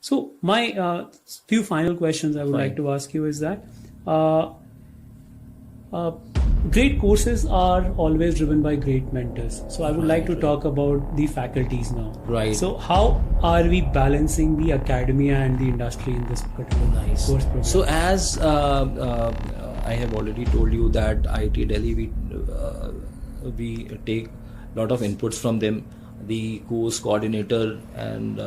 So my few final questions I would like to ask you is that great courses are always driven by great mentors. So I would like to talk about the faculties now. Right. So how are we balancing the academia and the industry in this particular course program? So as I have already told you that IIT Delhi, we take a lot of inputs from them. The course coordinator and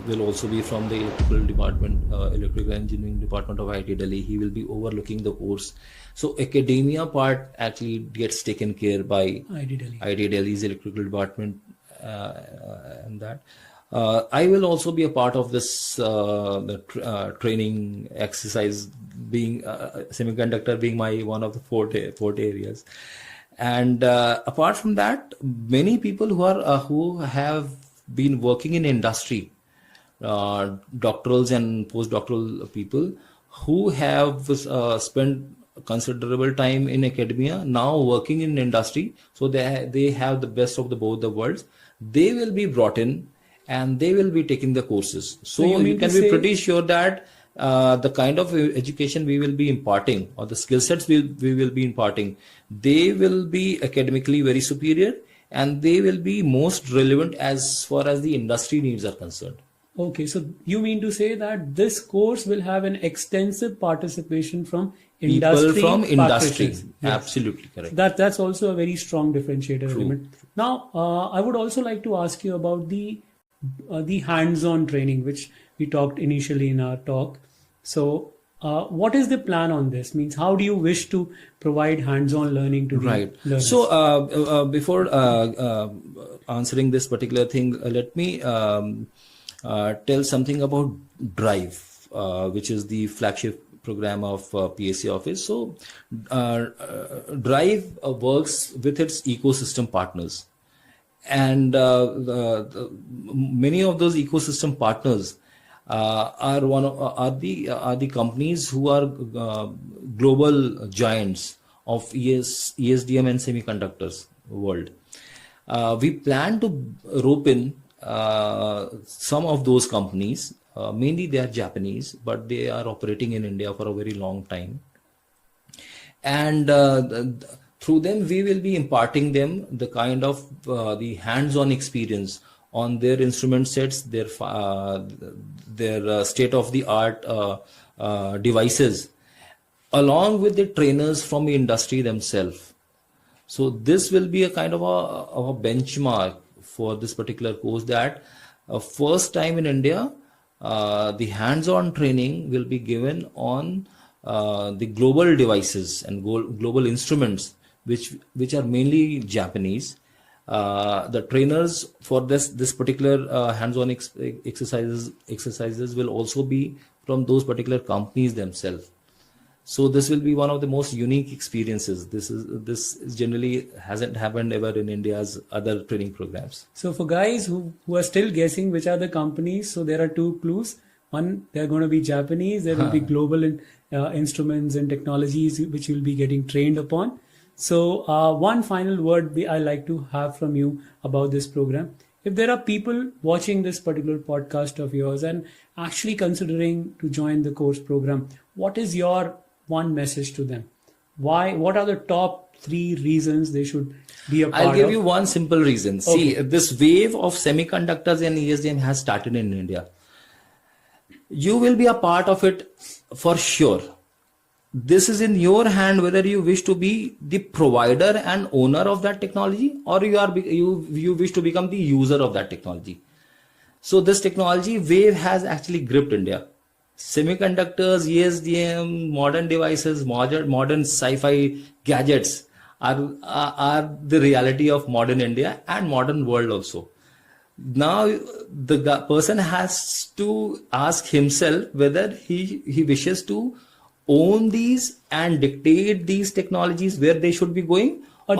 will also be from the electrical department, electrical engineering department of IIT Delhi. He will be overlooking the course. So academia part actually gets taken care by IIT Delhi's electrical department and that. I will also be a part of this training exercise, being semiconductor being my one of the forte areas. And apart from that, many people who have been working in industry, doctorals and postdoctoral people who have spent considerable time in academia, now working in industry, so they have the best of both the worlds. They will be brought in and they will be taking the courses. So you can be pretty sure that the kind of education we will be imparting, or the skill sets we will be imparting, they will be academically very superior, and they will be most relevant as far as the industry needs are concerned. Okay, so you mean to say that this course will have an extensive participation from industry? People from industry, yes. Absolutely correct. That's also a very strong differentiator element. Now, I would also like to ask you about the hands-on training, which we talked initially in our talk. So what is the plan on this? Means how do you wish to provide hands-on learning to the learners? So before answering this particular thing, let me tell something about DRIIV, which is the flagship program of PSC office. So DRIIV works with its ecosystem partners, and many of those ecosystem partners are the companies who are global giants of ESDM and semiconductors world. We plan to rope in some of those companies. Mainly they are Japanese, but they are operating in India for a very long time, and through them we will be imparting them the kind of the hands-on experience on their instrument sets, their state-of-the-art devices, along with the trainers from the industry themselves. So this will be a kind of a benchmark for this particular course, that first time in India, the hands-on training will be given on the global devices and global instruments, which are mainly Japanese. The trainers for this particular hands-on exercises will also be from those particular companies themselves. So this will be one of the most unique experiences. This generally hasn't happened ever in India's other training programs. So for guys who are still guessing which are the companies, so there are two clues. One, they're going to be Japanese. There will be global instruments and technologies which you'll be getting trained upon. So one final word I like to have from you about this program. If there are people watching this particular podcast of yours and actually considering to join the course program, what is your one message to them? Why? What are the top 3 reasons they should be a part of? I'll give you one simple reason. Okay. See, this wave of semiconductors and ESDM has started in India. You will be a part of it for sure. This is in your hand whether you wish to be the provider and owner of that technology, or you wish to become the user of that technology. So this technology wave has actually gripped India. Semiconductors, ESDM, modern devices, modern sci-fi gadgets are the reality of modern India and modern world also. Now the person has to ask himself whether he wishes to own these and dictate these technologies where they should be going, or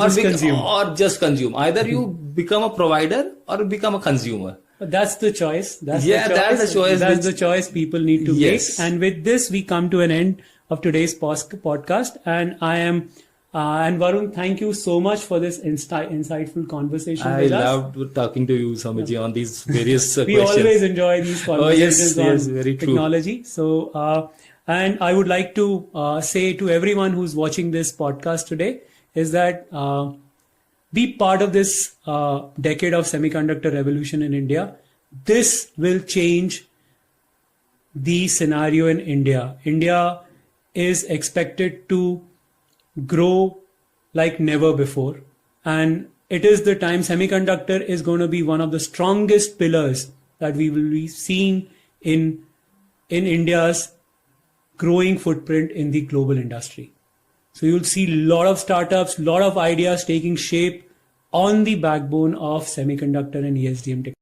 just consume. Either you become a provider or become a consumer. That's the choice. That's the choice. That's the choice people need to make. And with this, we come to an end of today's podcast. And I am And Varun, thank you so much for this insightful conversation I with us. loved talking to you, Swamiji, on these various We questions. always enjoy these conversations yes, on very true. technology. So, and I would like to say to everyone who's watching this podcast today is that be part of this decade of semiconductor revolution in India. This will change the scenario in India. India is expected to grow like never before. And it is the time semiconductor is going to be one of the strongest pillars that we will be seeing in India's growing footprint in the global industry. So you'll see a lot of startups, a lot of ideas taking shape on the backbone of semiconductor and ESDM technology.